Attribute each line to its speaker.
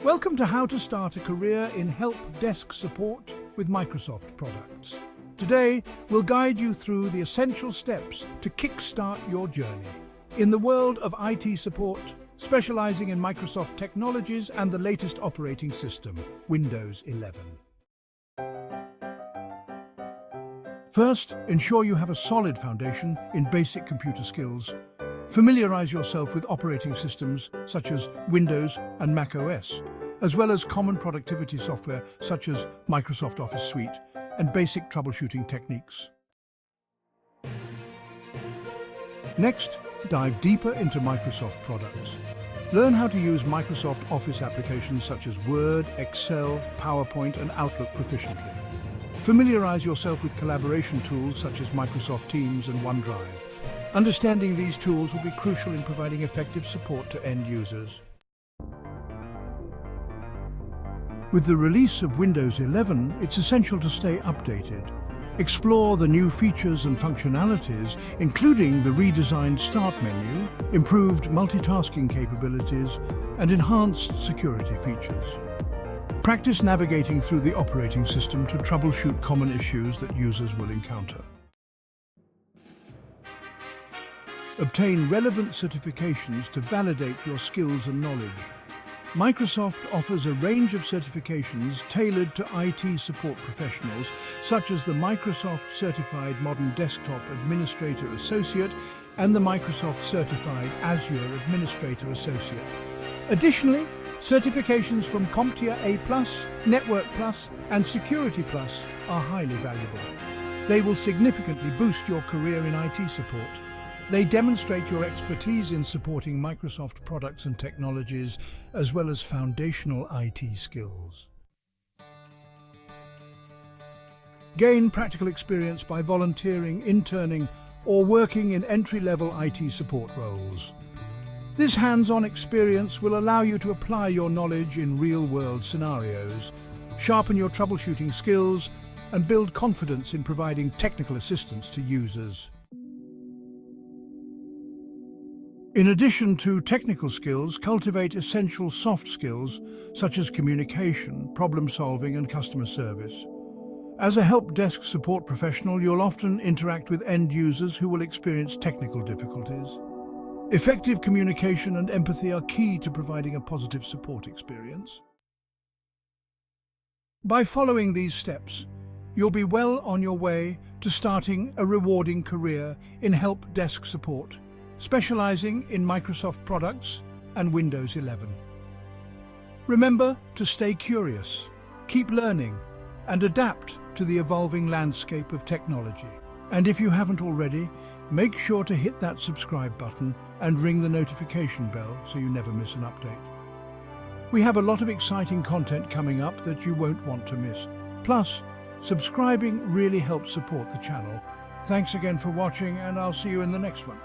Speaker 1: Welcome to How to Start a Career in Help Desk Support with Microsoft products. Today, we'll guide you through the essential steps to kickstart your journey. In the world of IT support, specializing in Microsoft technologies and the latest operating system, Windows 11. First, ensure you have a solid foundation in basic computer skills. Familiarize yourself with operating systems such as Windows and Mac OS, as well as common productivity software such as Microsoft Office Suite and basic troubleshooting techniques. Next, dive deeper into Microsoft products. Learn how to use Microsoft Office applications such as Word, Excel, PowerPoint, and Outlook proficiently. Familiarize yourself with collaboration tools such as Microsoft Teams and OneDrive. Understanding these tools will be crucial in providing effective support to end users. With the release of Windows 11, it's essential to stay updated. Explore the new features and functionalities, including the redesigned Start menu, improved multitasking capabilities, and enhanced security features. Practice navigating through the operating system to troubleshoot common issues that users will encounter. Obtain relevant certifications to validate your skills and knowledge. Microsoft offers a range of certifications tailored to IT support professionals, such as the Microsoft Certified Modern Desktop Administrator Associate and the Microsoft Certified Azure Administrator Associate. Additionally, certifications from CompTIA A+, Network Plus, and Security Plus are highly valuable. They will significantly boost your career in IT support. They demonstrate your expertise in supporting Microsoft products and technologies, as well as foundational IT skills. Gain practical experience by volunteering, interning, or working in entry-level IT support roles. This hands-on experience will allow you to apply your knowledge in real-world scenarios, sharpen your troubleshooting skills, and build confidence in providing technical assistance to users. In addition to technical skills, cultivate essential soft skills such as communication, problem-solving, and customer service. As a help desk support professional, you'll often interact with end users who will experience technical difficulties. Effective communication and empathy are key to providing a positive support experience. By following these steps, you'll be well on your way to starting a rewarding career in help desk support, specializing in Microsoft products and Windows 11. Remember to stay curious, keep learning, and adapt to the evolving landscape of technology. And if you haven't already, make sure to hit that subscribe button and ring the notification bell so you never miss an update. We have a lot of exciting content coming up that you won't want to miss. Plus, subscribing really helps support the channel. Thanks again for watching, and I'll see you in the next one.